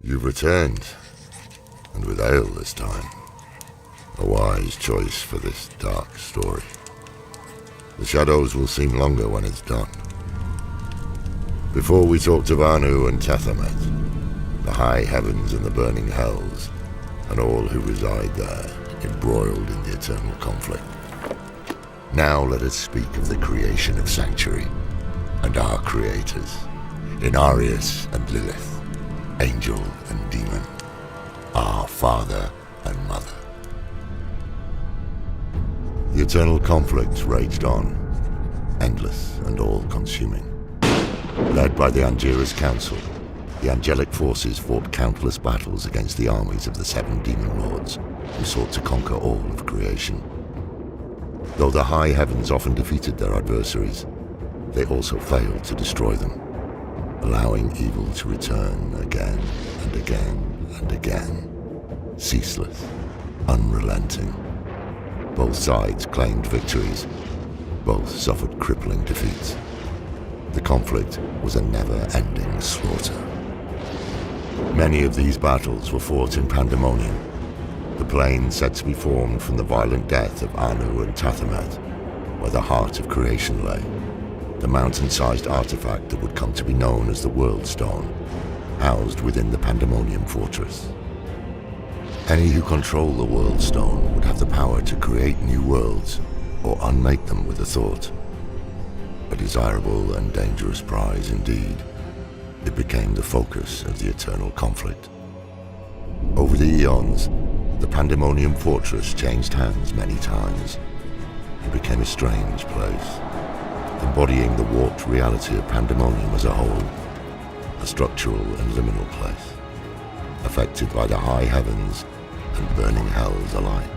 You've returned, and with ale this time. A wise choice for this dark story. The shadows will seem longer when it's done. Before we talk to Anu and Tethamet, the high heavens and the burning hells, and all who reside there, embroiled in the eternal conflict. Now let us speak of the creation of Sanctuary, and our creators, Inarius and Lilith, angel and demon, our father and mother. The eternal conflict raged on, endless and all-consuming. Led by the Angiras Council, the angelic forces fought countless battles against the armies of the 7 demon lords, who sought to conquer all of creation. Though the high heavens often defeated their adversaries, they also failed to destroy them, allowing evil to return again and again and again, ceaseless, unrelenting. Both sides claimed victories, both suffered crippling defeats. The conflict was a never-ending slaughter. Many of these battles were fought in Pandemonium, the plane said to be formed from the violent death of Anu and Tethamet, where the heart of creation lay, the mountain-sized artifact that would come to be known as the World Stone, housed within the Pandemonium fortress. Any who control the World Stone would have the power to create new worlds, or unmake them with a thought. A desirable and dangerous prize indeed. It became the focus of the eternal conflict. Over the eons, the Pandemonium fortress changed hands many times. It became a strange place, embodying the warped reality of Pandemonium as a whole, a structural and liminal place, affected by the high heavens and burning hells alike.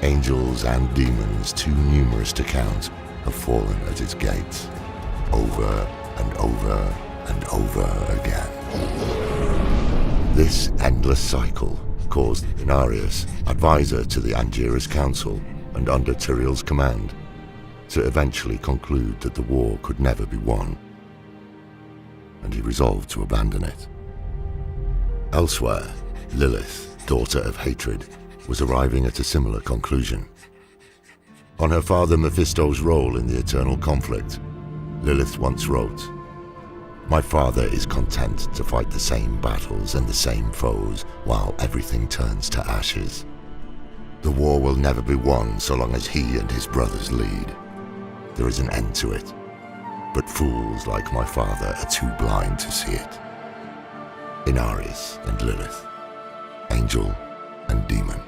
Angels and demons too numerous to count have fallen at its gates, over and over and over again. This endless cycle caused Inarius, advisor to the Angiras Council and under Tyrael's command, to eventually conclude that the war could never be won, and he resolved to abandon it. Elsewhere, Lilith, daughter of hatred, was arriving at a similar conclusion. On her father Mephisto's role in the eternal conflict, Lilith once wrote, "My father is content to fight the same battles and the same foes while everything turns to ashes. The war will never be won so long as he and his brothers lead. There is an end to it, but fools like my father are too blind to see it." Inarius and Lilith, angel and demon.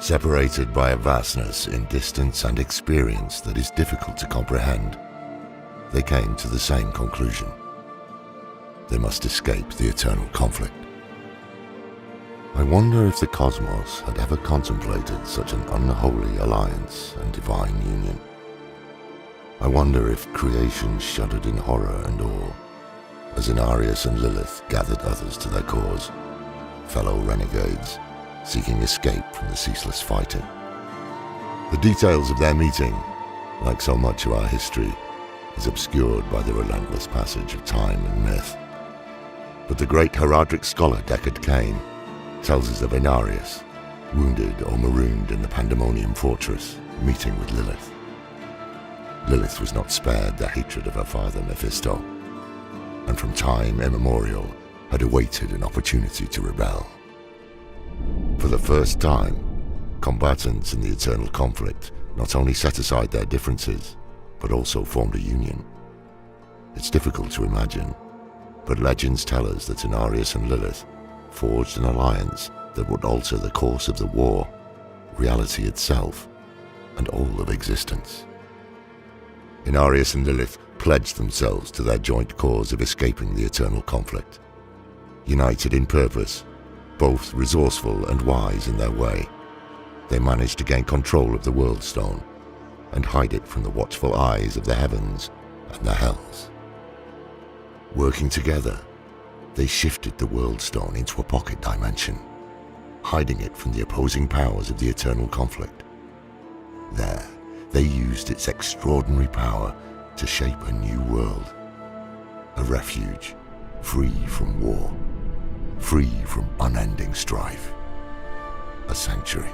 Separated by a vastness in distance and experience that is difficult to comprehend, they came to the same conclusion. They must escape the eternal conflict. I wonder if the cosmos had ever contemplated such an unholy alliance and divine union. I wonder if creation shuddered in horror and awe, as Inarius and Lilith gathered others to their cause, fellow renegades, seeking escape from the ceaseless fighting. The details of their meeting, like so much of our history, is obscured by the relentless passage of time and myth. But the great heraldic scholar Deckard Cain tells us of Inarius, wounded or marooned in the Pandemonium fortress, meeting with Lilith. Lilith was not spared the hatred of her father Mephisto, and from time immemorial had awaited an opportunity to rebel. For the first time, combatants in the eternal conflict not only set aside their differences, but also formed a union. It's difficult to imagine, but legends tell us that Inarius and Lilith forged an alliance that would alter the course of the war, reality itself, and all of existence. Inarius and Lilith pledged themselves to their joint cause of escaping the eternal conflict. United in purpose, both resourceful and wise in their way, they managed to gain control of the World Stone and hide it from the watchful eyes of the heavens and the hells. Working together, they shifted the World Stone into a pocket dimension, hiding it from the opposing powers of the eternal conflict. There, they used its extraordinary power to shape a new world, a refuge free from war, free from unending strife. A sanctuary.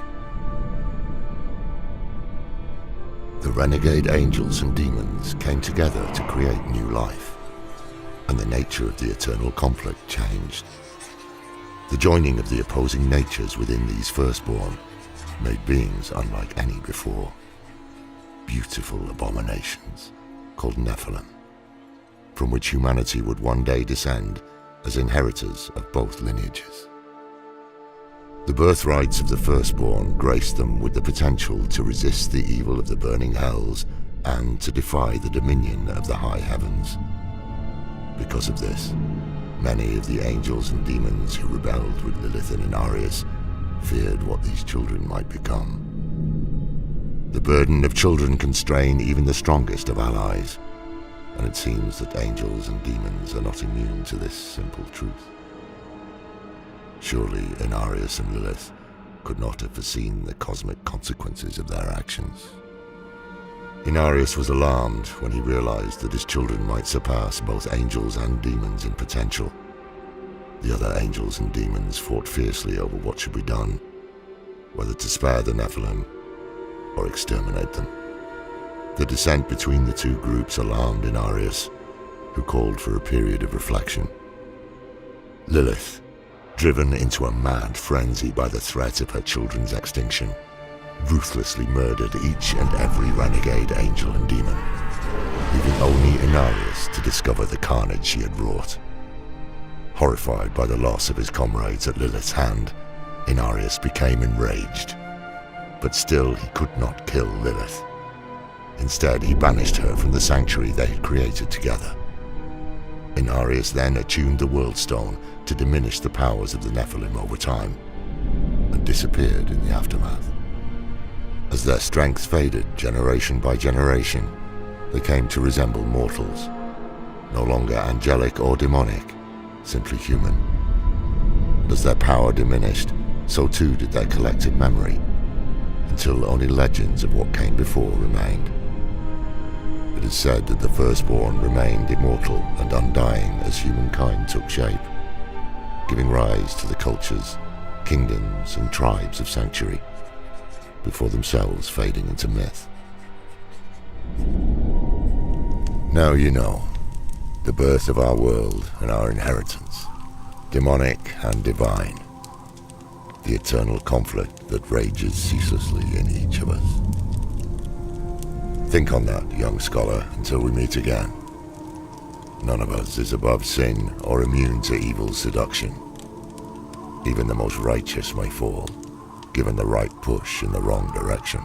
The renegade angels and demons came together to create new life, and the nature of the eternal conflict changed. The joining of the opposing natures within these firstborn made beings unlike any before. Beautiful abominations called Nephilim, from which humanity would one day descend as inheritors of both lineages. The birthrights of the firstborn graced them with the potential to resist the evil of the burning hells and to defy the dominion of the high heavens. Because of this, many of the angels and demons who rebelled with Lilith and Inarius feared what these children might become. The burden of children can strain even the strongest of allies, and it seems that angels and demons are not immune to this simple truth. Surely Inarius and Lilith could not have foreseen the cosmic consequences of their actions. Inarius was alarmed when he realized that his children might surpass both angels and demons in potential. The other angels and demons fought fiercely over what should be done, whether to spare the Nephilim or exterminate them. The dissent between the two groups alarmed Inarius, who called for a period of reflection. Lilith, driven into a mad frenzy by the threat of her children's extinction, ruthlessly murdered each and every renegade angel and demon, leaving only Inarius to discover the carnage she had wrought. Horrified by the loss of his comrades at Lilith's hand, Inarius became enraged. But still he could not kill Lilith. Instead, he banished her from the sanctuary they had created together. Inarius then attuned the World Stone to diminish the powers of the Nephilim over time, and disappeared in the aftermath. As their strength faded generation by generation, they came to resemble mortals, no longer angelic or demonic, simply human. And as their power diminished, so too did their collective memory, until only legends of what came before remained. It is said that the firstborn remained immortal and undying as humankind took shape, giving rise to the cultures, kingdoms, and tribes of Sanctuary, before themselves fading into myth. Now you know, the birth of our world and our inheritance, demonic and divine, the eternal conflict that rages ceaselessly in each of us. Think on that, young scholar, until we meet again. None of us is above sin or immune to evil's seduction. Even the most righteous may fall, given the right push in the wrong direction.